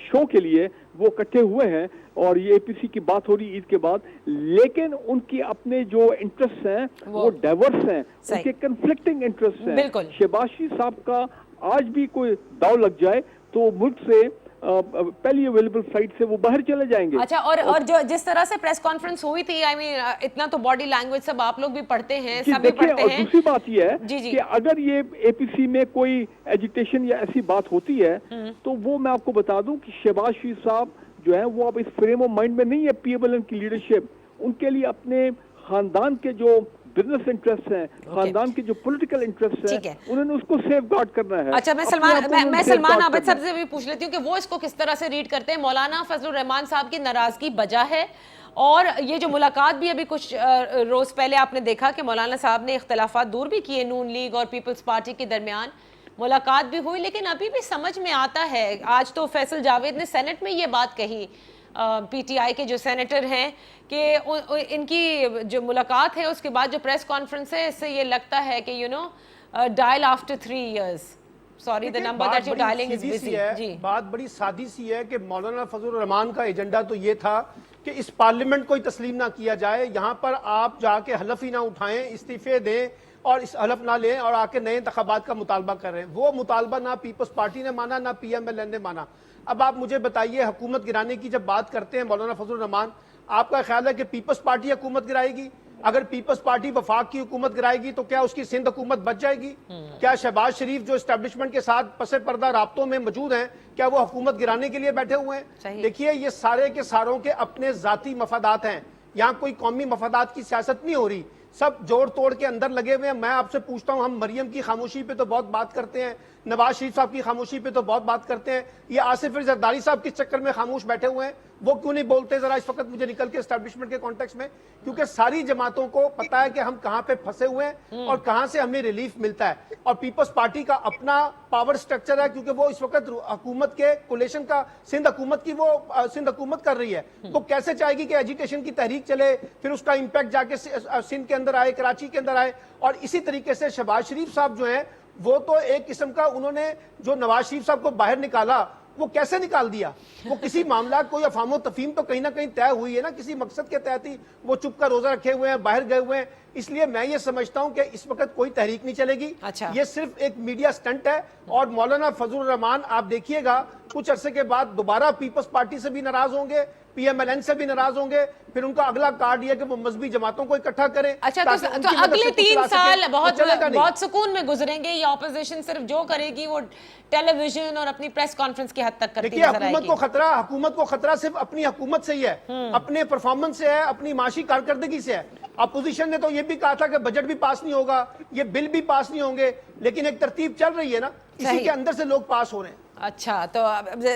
Speaker 3: शो के लिए वो इकट्ठे हुए हैं। और ये एपीसी की बात हो रही ईद के बाद, लेकिन उनकी अपने जो इंटरेस्ट हैं वो डाइवर्स हैं, उनके कंफ्लिक्टिंग इंटरेस्ट हैं। शहबाज शरीफ साहब का आज भी कोई दाव लग जाए तो मुल्क से पहली अवेलेबल फ्लाइट से वो बाहर चले जाएंगे।
Speaker 1: अच्छा, और जो जिस तरह से प्रेस कॉन्फ्रेंस हुई थी, आई मीन इतना तो बॉडी लैंग्वेज सब आप लोग भी पढ़ते हैं, सभी पढ़ते हैं।
Speaker 3: दूसरी बात ये है कि अगर ये एपीसी में कोई एजिटेशन या ऐसी बात होती है तो वो मैं आपको बता दूं कि शहबाज शरीफ साहब जो है वो अब इस फ्रेम ऑफ माइंड में नहीं है। पीएमएलएन की लीडरशिप उनके लिए अपने खानदान के जो बिजनेस इंटरेस्ट हैं, खानदान के जो पॉलिटिकल इंटरेस्ट है, उन्होंने उसको सेफगार्ड करना है।
Speaker 1: अच्छा, मैं सलमान आबिद साहब से भी पूछ लेती हूँ कि वो इसको किस तरह से रीड करते हैं। मौलाना फजलुर रहमान साहब की नाराजगी बजा है और ये जो मुलाकात भी अभी कुछ रोज पहले आपने देखा कि मौलाना साहब ने इख्तलाफात दूर भी किए नून लीग और पीपल्स पार्टी के दरमियान, मुलाकात भी हुई, लेकिन अभी भी समझ में आता है। आज तो फैसल जावेद ने सेनेट में ये बात कही, पीटीआई के जो सेनेटर हैं, कि इनकी जो मुलाकात है उसके बाद जो प्रेस कॉन्फ्रेंस है इससे ये लगता है कि you know dial after 3 years, sorry the number that you dialing is busy. जी,
Speaker 4: बात बड़ी सादी सी है कि मौलाना फजलुर रहमान का एजेंडा तो ये था कि इस पार्लियामेंट को तस्लीम ना किया जाए, यहाँ पर आप जाके हलफ ही ना उठाएं, इस्तीफे दें और इस हलफ ना लें और आके नए इंतखाबात का मुतालबा कर रहे हैं। वो मुतालबा ना पीपल्स पार्टी ने माना ना पीएमएलएन ने माना। अब आप मुझे बताइए, हुकूमत गिराने की जब बात करते हैं मौलाना फजलुर रहमान, आपका ख्याल है कि पीपल्स पार्टी हुकूमत गिराएगी? अगर पीपल्स पार्टी वफाक की हुकूमत गिराएगी तो क्या उसकी सिंध हुकूमत बच जाएगी? क्या शहबाज शरीफ जो एस्टेब्लिशमेंट के साथ पसे पर्दा राब्तों में मौजूद हैं, क्या वो हुकूमत गिराने के लिए बैठे हुए हैं? देखिए, ये सारे के सारों के अपने जाती मफादात हैं, यहाँ कोई कौमी मफादात की सियासत नहीं हो रही, सब जोड़ तोड़ के अंदर लगे हुए हैं। मैं आपसे पूछता हूं, हम मरियम की खामोशी पे तो बहुत बात करते हैं, नवाज शरीफ साहब की खामोशी पे तो बहुत बात करते हैं, ये आसिफ जरदारी साहब किस चक्कर में खामोश बैठे हुए हैं? वो क्यों नहीं बोलते जरा इस वक्त मुझे निकल के एस्टैब्लिशमेंट के कॉन्टेक्स्ट में? क्योंकि सारी जमातों को पता है कि हम कहां पे फंसे हुए हैं और कहां से हमें रिलीफ मिलता है। और पीपल्स पार्टी का अपना पावर स्ट्रक्चर है, क्योंकि वो इस वक्त हुकूमत के कोलेशन का सिंध हुकूमत की वो सिंध हुकूमत कर रही है, तो कैसे चाहेगी कि एजिटेशन की तहरीक चले, फिर उसका इंपैक्ट जाके सिंध के अंदर आए, कराची के अंदर आए। और इसी तरीके से शहबाज शरीफ साहब जो है वो तो एक किस्म का, उन्होंने जो नवाज शरीफ साहब को बाहर निकाला वो कैसे निकाल दिया? वो किसी मामला, कोई अफामो तफीम तो कहीं ना कहीं तय हुई है ना, किसी मकसद के तहत ही वो चुप का रोजा रखे हुए हैं, बाहर गए हुए हैं। इसलिए मैं ये समझता हूं कि इस वक्त कोई तहरीक नहीं चलेगी।
Speaker 1: अच्छा।
Speaker 4: ये सिर्फ एक मीडिया स्टंट है। और मौलाना फजलुर रहमान आप देखिएगा कुछ अरसे के बाद दोबारा पीपल्स पार्टी से भी नाराज होंगे, पीएमएलएन से भी नाराज होंगे, फिर उनका अगला कार्ड यह कि वो मजहबी जमातों को इकट्ठा करें।
Speaker 1: अच्छा, तो अगले 3 साल बहुत सुकून में गुजरेंगे। ये ऑपोजिशन सिर्फ जो करेगी वो टेलीविजन और अपनी प्रेस कॉन्फ्रेंस की हद तक करती नजर आएगी।
Speaker 4: हुकूमत को खतरा सिर्फ अपनी हुकूमत से ही है, अपने परफॉर्मेंस से है, अपनी माशी कारकर्दगी से है। अपोजिशन ने तो ये भी कहा था कि बजट भी पास नहीं होगा, ये बिल भी पास नहीं होंगे, लेकिन एक तरतीब चल रही है ना, इसी के अंदर से लोग पास हो रहे हैं।
Speaker 1: अच्छा, तो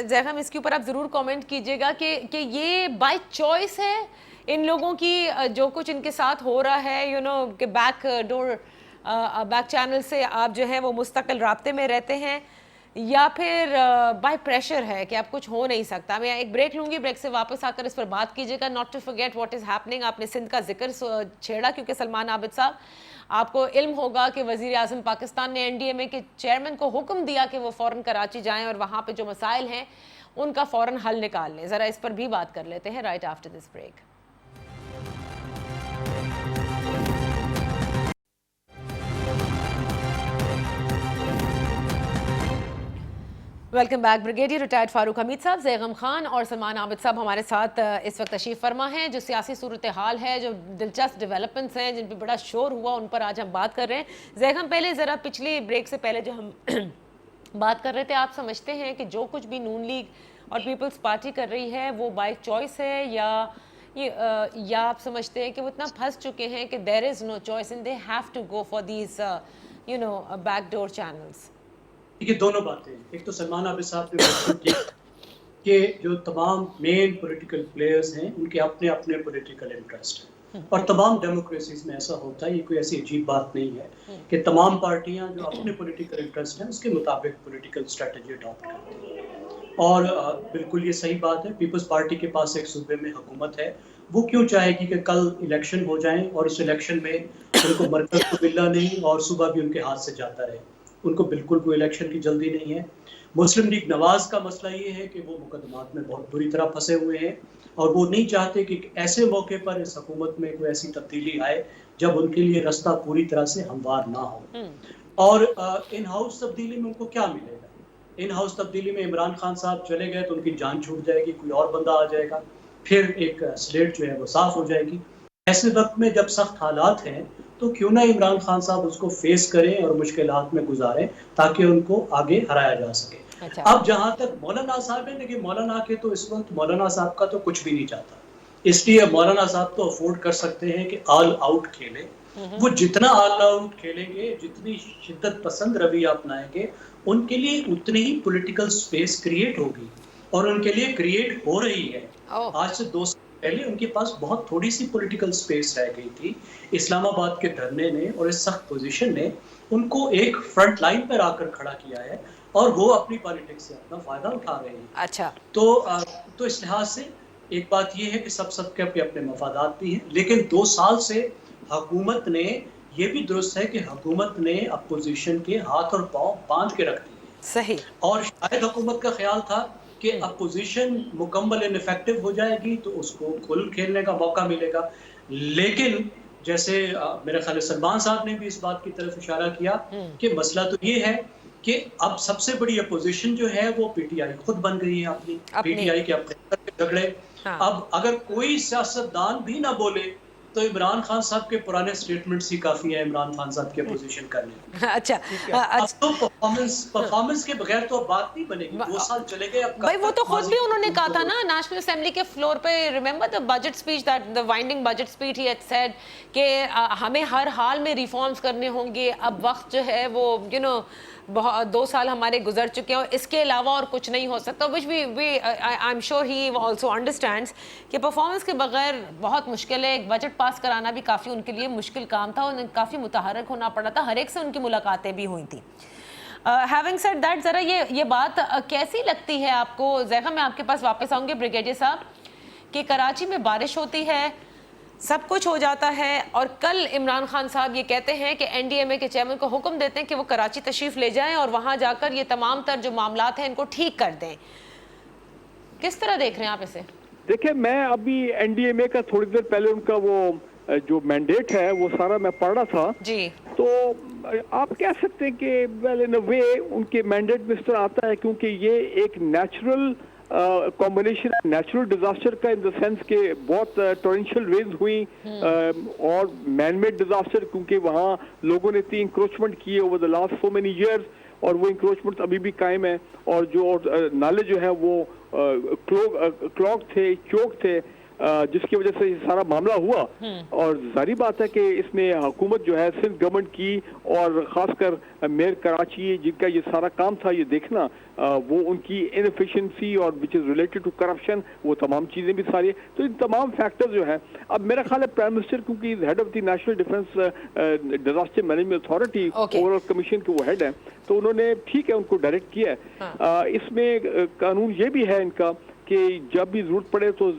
Speaker 1: जैगम इसके ऊपर आप जरूर कमेंट कीजिएगा कि ये बाय चॉइस है इन लोगों की, जो कुछ इनके साथ हो रहा है, यू नो, कि बैक चैनल से आप जो है वो मुस्तकिल राब्ते में रहते हैं, या फिर बाय प्रेशर है कि अब कुछ हो नहीं सकता। मैं एक ब्रेक लूंगी, ब्रेक से वापस आकर इस पर बात कीजिएगा। Not to forget what is happening. आपने सिंध का जिक्र छेड़ा, क्योंकि सलमान आबिद साहब, आपको इल्म होगा कि वजीर आज़म पाकिस्तान ने एनडीएमए के चेयरमैन को हुक्म दिया कि वो फ़ौरन कराची जाएं और वहाँ पे जो मसाइल हैं उनका फ़ौरन हल निकाल लें। ज़रा इस पर भी बात कर लेते हैं right after this break. Welcome back. Brigadier retired Farooq Hameed साहब, जैगम खान और सलमान आबिद साहब हमारे साथ इस वक्त तशरीफ़ फरमा हैं। जो सियासी सूरत हाल है, जो दिलचस्प डेवलपमेंट्स हैं, जिन पर बड़ा शोर हुआ, उन पर आज हम बात कर रहे हैं। जैगम, पहले ज़रा पिछली ब्रेक से पहले जो हम बात कर रहे थे, आप समझते हैं कि जो कुछ भी नून लीग और पीपल्स पार्टी कर रही है वो बाय चॉइस है, या आप समझते हैं कि वो इतना फंस चुके हैं कि there is no choice and they have to go for these you know backdoor channels?
Speaker 2: ये दोनों बातें, एक तो सलमान आबिद साहब ने बात की कि जो तमाम मेन पॉलिटिकल प्लेयर्स हैं उनके अपने अपने पॉलिटिकल इंटरेस्ट हैं, और तमाम डेमोक्रेसीज में ऐसा होता है। ये कोई ऐसी अजीब बात नहीं है कि तमाम पार्टियां जो अपने पॉलिटिकल इंटरेस्ट हैं उसके मुताबिक पॉलिटिकल स्ट्रेटजी अडॉप्ट करती हैं, और बिल्कुल ये सही बात है। पीपल्स पार्टी के पास एक सूबे में हुकूमत है, वो क्यों चाहेगी कि कल इलेक्शन हो जाए और उस इलेक्शन में उनको मरकज को मिलना नहीं और सूबा भी उनके हाथ से जाता रहे। उनको बिल्कुल कोई इलेक्शन की जल्दी नहीं है। मुस्लिम लीग नवाज का मसला ये है कि वो मुकदमात में बहुत बुरी तरह फंसे हुए हैं, और वो नहीं चाहते कि ऐसे मौके पर इस हुकूमत में कोई ऐसी तब्दीली आए जब उनके लिए रास्ता पूरी तरह से हमवार ना हो। और इन हाउस तब्दीली में उनको क्या मिलेगा? इन हाउस तब्दीली में इमरान खान साहब चले गए तो उनकी जान छूट जाएगी, कोई और बंदा आ जाएगा, फिर एक स्लेट जो है वो साफ हो जाएगी। ऐसे वक्त में जब सख्त हालात हैं तो क्यों ना इमरान खान साहब उसको फेस करें और मुश्किलात में गुजारें, ताकि उनको आगे हराया जा सके। अच्छा। अब जहां तक मौलाना साहब है, देखिए मौलाना के तो इस वक्त मौलाना साहब का तो कुछ भी नहीं चाहता, इसलिए मौलाना साहब तो अफोर्ड कर सकते हैं कि ऑल आउट खेलें। वो जितना ऑल आउट खेलेंगे, जितनी शिद्दत पसंद रवैया अपनाएंगे, उनके लिए उतनी ही पॉलिटिकल स्पेस क्रिएट होगी, और उनके लिए क्रिएट हो रही है। आज से 2 साल पहले उनके पास बहुत थोड़ी सी पॉलिटिकल स्पेस रह गई थी। इस्लामाबाद के धरने ने और इस सख्त पोजीशन ने उनको एक फ्रंट लाइन पर आकर खड़ा किया है, और वो अपनी पॉलिटिक्स से अपना फायदा उठा रहे हैं।
Speaker 1: अच्छा,
Speaker 2: तो इस लिहाज से एक बात ये है कि सबके अपने मफादात भी हैं, लेकिन 2 साल से हुकूमत ने, ये भी दुरुस्त है कि हुकूमत ने अपोजिशन के हाथ और पांव बांध के रख दिए।
Speaker 1: सही। और
Speaker 2: शायद हुकूमत का ख्याल था कि अपोजिशन मुकम्मल इनफेक्टिव हो जाएगी तो उसको खुल खेलने का मौका मिलेगा, लेकिन जैसे मेरे ख्याल सलमान साहब ने भी इस बात की तरफ इशारा किया कि मसला तो ये है कि अब सबसे बड़ी अपोजिशन जो है वो पीटीआई खुद बन गई है अपनी। पीटीआई के अपने झगड़े। हाँ। अब अगर कोई सियासतदान भी ना बोले तो इमरान खान साहब के पुराने स्टेटमेंट्स ही काफी है इमरान खान साहब की अपोजिशन करने।
Speaker 1: अच्छा,
Speaker 2: अब तो परफॉर्मेंस के बगैर तो अब बात नहीं बनेगी। 2 साल चले गए अब।
Speaker 1: भाई वो तो खुद भी उन्होंने कहा था ना नेशनल असेंबली के फ्लोर पे, remember the budget speech, that the winding budget speech, he had said कि हमें हर हाल में रिफॉर्म्स करने होंगे। अब वक्त जो है वो यू नो 2 साल हमारे गुजर चुके हैं और इसके अलावा और कुछ नहीं हो सकता, which we I am sure he also understands कि परफॉर्मेंस के बगैर बहुत मुश्किल है। एक बजट पास कराना भी काफ़ी उनके लिए मुश्किल काम था, उन्हें काफ़ी मुतहरक होना पड़ा था, हर एक से उनकी मुलाकातें भी हुई थी। हैविंग सेड दैट, ज़रा ये बात कैसी लगती है आपको? जैगा, मैं आपके पास वापस आऊँगी ब्रिगेडियर साहब, कि कराची में बारिश होती है, सब कुछ हो जाता है, और कल इमरान खान साहब ये कहते हैं कि एनडीएमए के चेयरमैन को हुक्म देते हैं कि वो कराची तशरीफ ले जाएं और वहां जाकर ये तमाम तर जो मामलात हैं इनको ठीक कर दें। किस तरह देख रहे हैं आप इसे?
Speaker 3: देखिए, मैं अभी एनडीएमए का थोड़ी देर पहले उनका वो जो मैंडेट है वो सारा मैं पढ़ रहा था
Speaker 1: जी।
Speaker 3: तो आप कह सकते हैं कि वेल इन अ वे उनके मैंडेट में इस तरह आता है क्योंकि ये एक नेचुरल कॉम्बिनेशन नेचुरल डिजास्टर का, इन द सेंस के बहुत टॉरेंशियल रेन्स हुई और मैन मेड डिजास्टर, क्योंकि वहाँ लोगों ने इतनी इंक्रोचमेंट की over the last so many years, और वो इंक्रोचमेंट अभी भी कायम है, और जो नाले जो है वो क्लॉग थे, चोक थे, जिसकी वजह से ये सारा मामला हुआ। और जाहिर बात है कि इसमें हुकूमत जो है सिंध गवर्नमेंट की और खासकर मेयर कराची जिनका ये सारा काम था ये देखना, वो उनकी इनएफिशिएंसी और which is related to corruption, वो तमाम चीजें भी सारी, तो इन तमाम फैक्टर्स जो है, अब मेरा ख्याल है प्राइम मिनिस्टर क्योंकि head of the national defence disaster management authority overall commission के वो हेड है, तो उन्होंने ठीक है उनको डायरेक्ट किया है। इसमें कानून ये भी है इनका कि जब भी जरूरत पड़े तो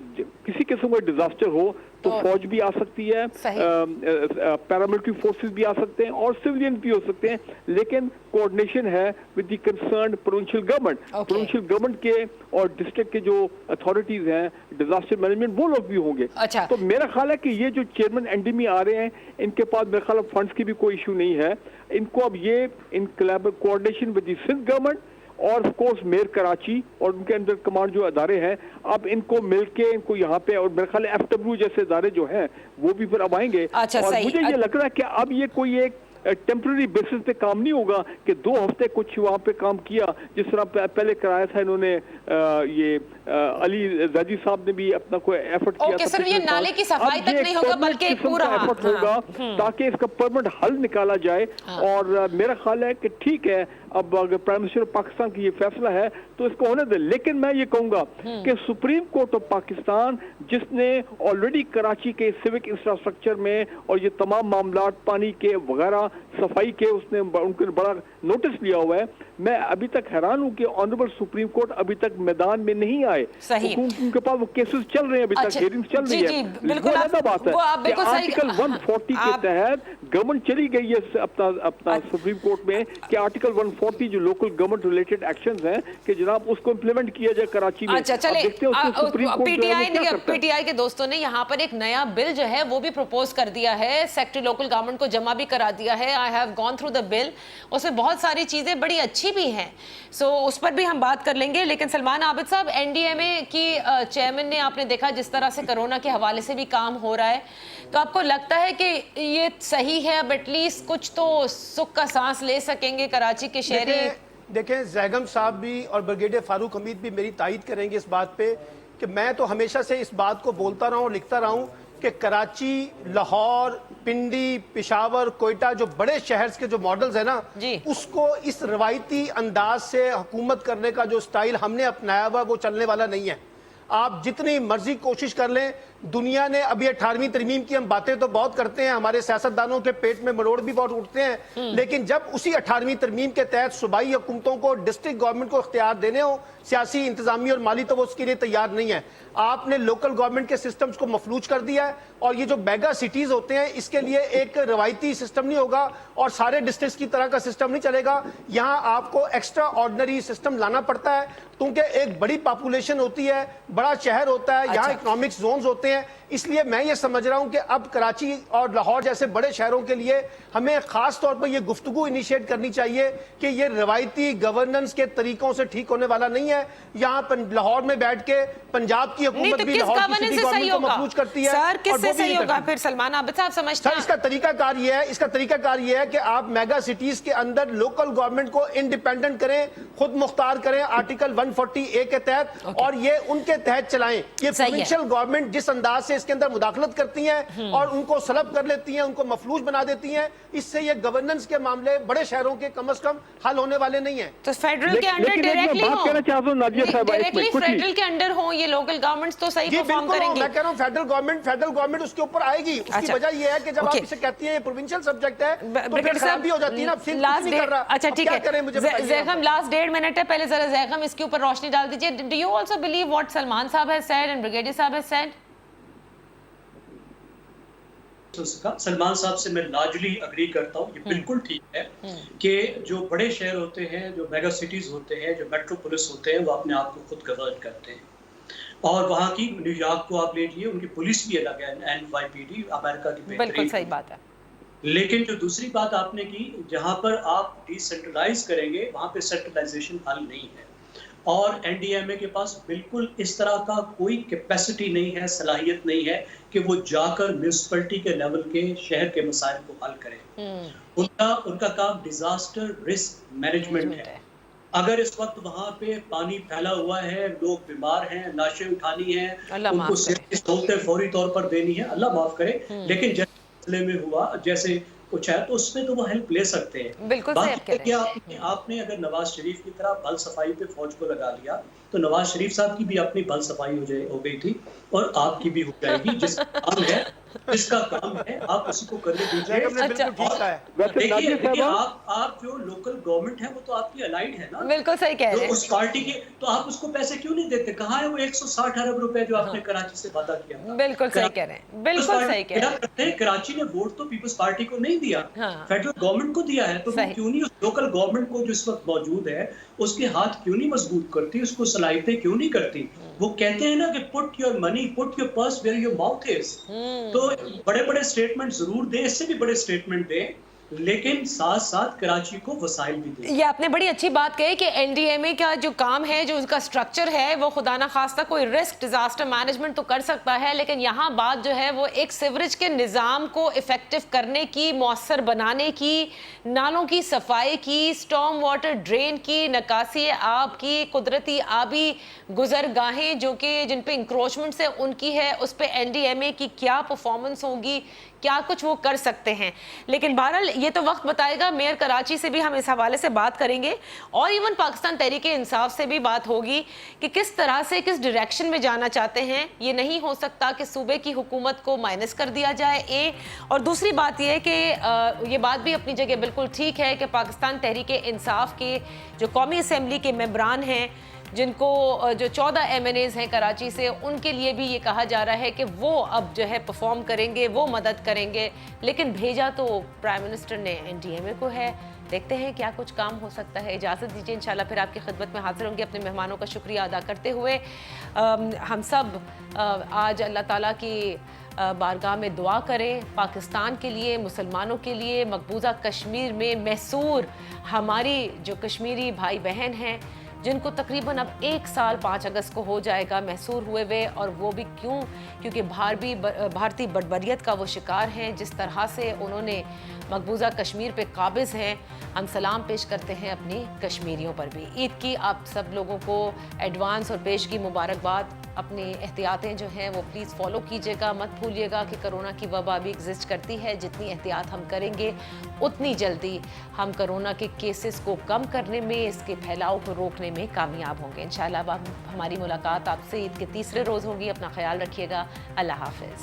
Speaker 3: किसी किस्म का डिजास्टर हो तो फौज भी आ सकती है, पैरामिलिट्री फोर्सेस भी आ सकते हैं और सिविलियन भी हो सकते हैं, लेकिन कोऑर्डिनेशन है with the concerned provincial government. Provincial government के और डिस्ट्रिक्ट के जो अथॉरिटीज हैं डिजास्टर मैनेजमेंट वो लोग भी होंगे। तो मेरा ख्याल है कि ये जो चेयरमैन एनडीएमए आ रहे हैं इनके पास मेरा ख्याल फंड्स की भी कोई इशू नहीं है, इनको अब ये in coordination with the Sindh government और ऑफ कोर्स मेयर कराची और उनके अंदर कमांड जो अदारे हैं, अब इनको मिलके इनको यहाँ पे, और मेरे ख्याल FW जैसे अदारे जो हैं वो भी फिर अब आएंगे। और मुझे ये लग रहा है कि अब ये कोई एक टेम्पररी बेसिस पे काम नहीं होगा कि 2 हफ्ते कुछ वहाँ पे काम किया जिस तरह पहले कराया था इन्होंने। ये अली जैदी साहब ने भी अपना कोई एफर्ट किया था।
Speaker 1: सिर्फ ये नाले की सफाई तक नहीं होगा बल्कि एक पूरा
Speaker 3: एफर्ट होगा ताकि इसका परमानेंट हल निकाला जाए। और मेरा ख्याल है कि ठीक है अब अगर प्राइम मिनिस्टर पाकिस्तान की ये फैसला है तो इसको होने दे, लेकिन मैं ये कहूंगा कि सुप्रीम कोर्ट ऑफ पाकिस्तान जिसने ऑलरेडी कराची के सिविक इंफ्रास्ट्रक्चर में और ये तमाम मामला पानी के वगैरह सफाई के उसने उनके बड़ा नोटिस लिया हुआ है, मैं अभी तक हैरान हूं कि ऑनरेबल सुप्रीम कोर्ट अभी तक मैदान में नहीं आए। उनके पास वो केसेस चल रहे हैं, अभी तक हियरिंग्स चल रही है। बिल्कुल बात है कि आर्टिकल 140 के तहत गवर्नमेंट चली गई है अपना सुप्रीम कोर्ट में कि आर्टिकल 140 जो लोकल गवर्नमेंट रिलेटेड एक्शंस हैं कि जनाब उसको इंप्लीमेंट किया जाए कराची में।
Speaker 1: अच्छा चले, पीटीआई के दोस्तों ने यहाँ पर एक नया बिल जो है वो भी प्रपोज कर दिया है, सेक्रेटरी लोकल गवर्नमेंट को जमा भी करा दिया है। I have gone through the bill, उसमें बहुत सारी चीजें बड़ी अच्छी भी हैं, सो उस पर भी हम बात कर लेंगे। लेकिन सलमान आबिद साहब, एनडीएमए की चेयरमैन ने आपने देखा जिस तरह से कोरोना के हवाले से भी काम हो रहा है, तो आपको लगता है कि ये सही है, अब एटलीस्ट कुछ तो सुख का सांस ले सकेंगे कराची के शहरी?
Speaker 4: देखें जैगम साहब भी और ब्रिगेडियर फारूक हमीद भी मेरी तायद करेंगे इस बात पे कि मैं तो हमेशा से इस बात को बोलता रहा हूँ और लिखता रहा हूँ कि कराची, लाहौर, पिंडी, पेशावर, कोयटा जो बड़े शहर के जो मॉडल्स है ना, उसको इस रवायती अंदाज से हुकूमत करने का जो स्टाइल हमने अपनाया हुआ वो चलने वाला नहीं है। आप जितनी मर्जी कोशिश कर लें, दुनिया ने अभी 18वीं तरमीम की हम बातें तो बहुत करते हैं, हमारे सियासतदानों के पेट में मरोड़ भी बहुत उठते हैं, लेकिन जब उसी 18वीं तरमीम के तहत सूबाई हुकूमतों को डिस्ट्रिक्ट गवर्नमेंट को इख्तियार देने हो सियासी, इंतजामी और माली, तो वो उसके लिए तैयार नहीं है। आपने लोकल गवर्नमेंट के सिस्टम्स को मफलूज कर दिया है और ये जो मेगा सिटीज होते हैं इसके लिए एक रवायती सिस्टम नहीं होगा और सारे डिस्ट्रिक्ट की तरह का सिस्टम नहीं चलेगा। यहाँ आपको एक्स्ट्रा ऑर्डिनरी सिस्टम लाना पड़ता है क्योंकि एक बड़ी पॉपुलेशन होती है, बड़ा शहर होता है, यहाँ इकोनॉमिक जोन्स होते हैं। इसलिए मैं ये समझ रहा हूं कि अब कराची और लाहौर जैसे बड़े शहरों के लिए हमें खास तौर पर ये गुफ्तगू इनिशिएट करनी चाहिए कि ये रवायती गवर्नेंस के तरीकों से ठीक होने वाला नहीं है। यहाँ लाहौर में बैठ के पंजाब की हुकूमत भी लाहौर की सिटी गवर्नमेंट को मफलूज करती है।
Speaker 1: सर, किससे सही होगा फिर? सलमान आबिद साहब समझते हैं
Speaker 4: इसका तरीकाकार ये है कि आप मेगा सिटीज के अंदर लोकल गवर्नमेंट को इंडिपेंडेंट करें, खुद मुख्तार करें आर्टिकल 140A के तहत, और ये उनके तहत चलाएं। ये प्रोविंशियल गवर्नमेंट जिस अंदाज से इसके अंदर मुदाखलत करती हैं और उनको सलब कर लेती हैं, उनको मफलूज बना देती हैं, इससे ये गवर्नेंस के मामले बड़े शहरों के कम से कम हल होने वाले नहीं है।
Speaker 1: तो फेडरल के अंडर डायरेक्टली फेडरल के अंडर हो ये लोकल गवर्नमेंट्स तो सही परफॉर्म करेंगी।
Speaker 4: मैं कह रहा हूं फेडरल गवर्नमेंट उसके ऊपर आएगी। उसकी वजह ये है कि जब आप इसे कहती हैं ये प्रोविंशियल सब्जेक्ट है तो फिर खराबी हो जाती है ना।
Speaker 1: लास्ट नहीं कर रहा। अच्छा ठीक है, ज़ैगम लास्ट 1.5 मिनट है, पहले जरा ज़ैगम इसके ऊपर रोशनी डाल दीजिए। Do you also believe what Salman साहब हैज सेड एंड ब्रिगेडियर साहब हैज सेड?
Speaker 2: सलमान साहब से मैं लार्जली अग्री करता हूँ। ये बिल्कुल ठीक है कि जो बड़े शहर होते हैं, जो मेगा सिटीज होते हैं, जो मेट्रोपोलिस होते हैं, वो अपने आप को खुद गवर्न करते हैं। और वहाँ की न्यूयॉर्क को आप ले लीजिए, उनकी पुलिस भी अलग है, NYPD अमेरिका की।
Speaker 1: बिल्कुल सही बात है।
Speaker 2: लेकिन जो दूसरी बात आपने की, जहाँ पर आप डिसेंट्रलाइज करेंगे वहाँ पे सेंट्रलाइजेशन हल नहीं है। और एनडीएमए के पास बिल्कुल इस तरह का कोई कैपेसिटी नहीं है, सलाहियत नहीं है कि वो जाकर म्यूनिसिपैलिटी के लेवल के शहर के मसाइल को हल करें। उनका काम डिजास्टर रिस्क मैनेजमेंट है। अगर इस वक्त वहां पे पानी फैला हुआ है, लोग बीमार हैं, लाशें उठानी है,
Speaker 1: अल्लाह
Speaker 2: उनको
Speaker 1: माफ करे।
Speaker 2: सेहत की सहूलतें फौरी तौर पर देनी है, अल्लाह माफ करे, लेकिन जैसे मसले में हुआ, जैसे कुछ है तो उसमें तो वो हेल्प ले सकते हैं।
Speaker 1: बिल्कुल सही आप
Speaker 2: बाकी
Speaker 1: कह
Speaker 2: है कि
Speaker 1: रहे हैं।
Speaker 2: आपने अगर नवाज शरीफ की तरह बल सफाई पे फौज को लगा लिया तो नवाज शरीफ साहब की भी अपनी बल सफाई हो गई थी और आपकी भी हो जाएगी। जिसका काम है आप उसी को करने दीजिए।
Speaker 4: जैकब ने
Speaker 1: अच्छा।
Speaker 4: बिल्कुल ठीक कहा है।
Speaker 3: वैसे नादिया
Speaker 2: देखिए
Speaker 3: साहबा,
Speaker 2: आप जो लोकल गवर्नमेंट है वो तो आपकी अलाइड है ना,
Speaker 1: बिल्कुल सही कह
Speaker 2: तो
Speaker 1: रहे हैं।
Speaker 2: उस पार्टी के, तो आप उसको पैसे क्यों नहीं देते? कहाँ है वो 160 अरब रुपए जो आपने कराची से वादा किया था?
Speaker 1: बिल्कुल सही कह रहे हैं, बिल्कुल सही कह रहे हैं।
Speaker 2: करते हैं, कराची ने वोट तो पीपल्स पार्टी को नहीं दिया,
Speaker 1: हाँ।
Speaker 2: फेडरल गवर्नमेंट को दिया है, तो वो
Speaker 1: सही।
Speaker 2: क्यों नहीं उस लोकल गवर्नमेंट को जो इस वक्त मौजूद है उसके हाथ क्यों नहीं मजबूत करती, उसको सलाहियतें क्यों नहीं करती? वो कहते हैं ना कि put your money, put your purse where your mouth is. तो बड़े बड़े स्टेटमेंट जरूर दें, इससे भी बड़े स्टेटमेंट दें, लेकिन साथ साथ कराची को वसाइल भी दें।
Speaker 1: ये आपने बड़ी अच्छी बात कही कि एनडीएमए का जो काम है, जो उसका स्ट्रक्चर है, वो खुदा ना खास्ता कोई रिस्क डिजास्टर मैनेजमेंट तो कर सकता है, लेकिन यहाँ बात जो है वो एक सीवरेज के निज़ाम को इफेक्टिव करने की, मौसर बनाने की, नालों की सफाई की, स्टॉर्म वाटर ड्रेन की, नकासी आब की, कुदरती आबी गुजरगाहें जो कि जिन पे इंक्रोचमेंट से उनकी है, उस पर एनडीएमए की क्या परफॉर्मेंस होगी, क्या कुछ वो कर सकते हैं। लेकिन बहरहाल ये तो वक्त बताएगा। मेयर कराची से भी हम इस हवाले से बात करेंगे और इवन पाकिस्तान तहरीक इंसाफ से भी बात होगी कि किस तरह से, किस डायरेक्शन में जाना चाहते हैं। ये नहीं हो सकता कि सूबे की हुकूमत को माइनस कर दिया जाए, और दूसरी बात यह है कि ये बात भी अपनी जगह बिल्कुल ठीक है कि पाकिस्तान तहरीक इंसाफ के जो कौमी असम्बली के मेंबरान हैं, जिनको जो 14 MNAs हैं कराची से, उनके लिए भी ये कहा जा रहा है कि वो अब जो है परफॉर्म करेंगे, वो मदद करेंगे, लेकिन भेजा तो प्राइम मिनिस्टर ने एनडीएमए को है। देखते हैं क्या कुछ काम हो सकता है। इजाज़त दीजिए, इंशाल्लाह फिर आपकी खिदमत में हाजिर होंगे अपने मेहमानों का शुक्रिया अदा करते हुए। हम सब आज अल्लाह ताला की बारगाह में दुआ करें पाकिस्तान के लिए, मुसलमानों के लिए, मकबूजा कश्मीर में मैसूर हमारी जो कश्मीरी भाई बहन हैं, जिनको तकरीबन अब 1 साल 5 अगस्त को हो जाएगा मैसूर हुए हुए, और वो भी क्यों? क्योंकि भारतीय बर्बरियत का वो शिकार हैं। जिस तरह से उन्होंने मकबूजा कश्मीर पे काबिज़ हैं, हम सलाम पेश करते हैं अपनी कश्मीरियों पर भी। ईद की आप सब लोगों को एडवांस और पेश की मुबारकबाद। अपनी एहतियातें जो हैं वो प्लीज़ फॉलो कीजिएगा, मत भूलिएगा कि कोरोना की वबा भी एग्जिस्ट करती है। जितनी एहतियात हम करेंगे उतनी जल्दी हम कोरोना के केसेस को कम करने में, इसके फैलाव को रोकने में कामयाब होंगे इंशाल्लाह। अब हमारी मुलाकात आपसे ईद के तीसरे रोज़ होगी। अपना ख्याल रखिएगा। अल्लाह हाफ़िज़।